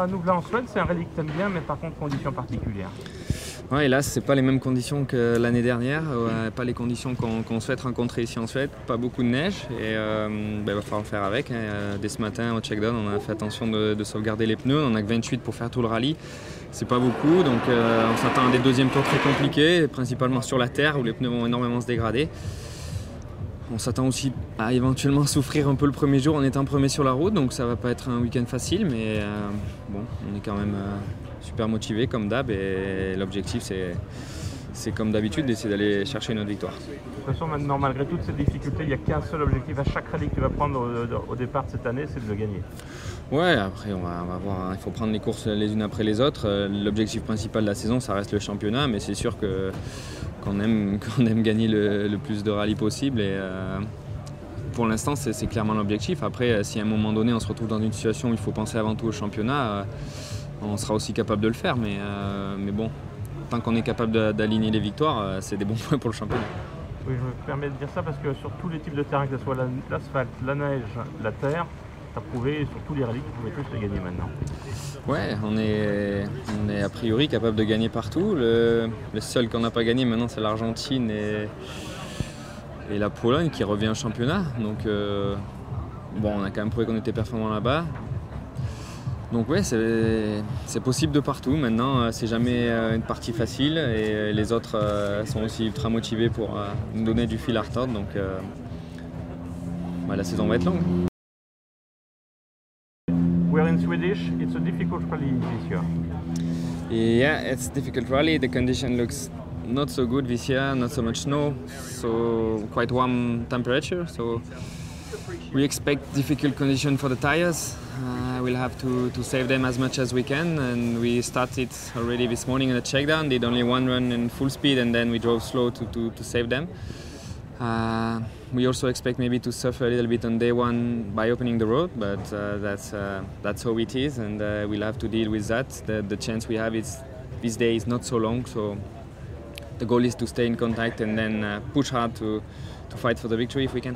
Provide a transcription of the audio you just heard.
Nubla en Suède, c'est un rallye que tu aimes bien, mais par contre, conditions particulières. Ouais, là, c'est pas les mêmes conditions que l'année dernière, pas les conditions qu'on souhaite rencontrer ici en Suède, pas beaucoup de neige et il va falloir faire avec. Dès ce matin au check-down, on a fait attention de sauvegarder les pneus, on a que 28 pour faire tout le rallye, c'est pas beaucoup, donc on s'attend à des deuxièmes tours très compliqués, principalement sur la terre où les pneus vont énormément se dégrader. On s'attend aussi à éventuellement souffrir un peu le premier jour en étant premier sur la route, donc ça va pas être un week-end facile, mais bon, on est quand même super motivé comme d'hab et l'objectif c'est comme d'habitude d'essayer d'aller chercher notre victoire. De toute façon maintenant, malgré toutes ces difficultés, il n'y a qu'un seul objectif à chaque rallye que tu vas prendre au départ de cette année, c'est de le gagner. Ouais, après on va voir, il faut prendre les courses les unes après les autres. L'objectif principal de la saison ça reste le championnat, mais c'est sûr qu'on aime gagner le plus de rallyes possible et pour l'instant c'est clairement l'objectif. Après si à un moment donné on se retrouve dans une situation où il faut penser avant tout au championnat, on sera aussi capable de le faire, mais bon, tant qu'on est capable d'aligner les victoires, c'est des bons points pour le championnat. Oui, je me permets de dire ça parce que sur tous les types de terrain, que ce soit l'asphalte, la neige, la terre, tu as prouvé sur tous les rallyes que tu pouvais tous les gagner maintenant. Ouais, on est a priori capable de gagner partout. Le seul qu'on n'a pas gagné maintenant, c'est l'Argentine et la Pologne qui revient au championnat. Donc bon, on a quand même prouvé qu'on était performant là-bas. Donc ouais, c'est possible de partout. Maintenant, c'est jamais une partie facile et les autres sont aussi ultra motivés pour nous donner du fil à retordre. Donc la saison va être longue. We're in Swedish. It's a difficult rally this year. Yeah, it's a difficult rally. The condition looks not so good this year. Not so much snow, so quite warm temperature. So we expect difficult conditions for the tires. We'll have to save them as much as we can, and we started already this morning in a checkdown. Did only one run in full speed, and then we drove slow to save them. We also expect maybe to suffer a little bit on day one by opening the road, but that's how it is, and we'll have to deal with that. The chance we have is this day is not so long, so the goal is to stay in contact and then push hard to fight for the victory if we can.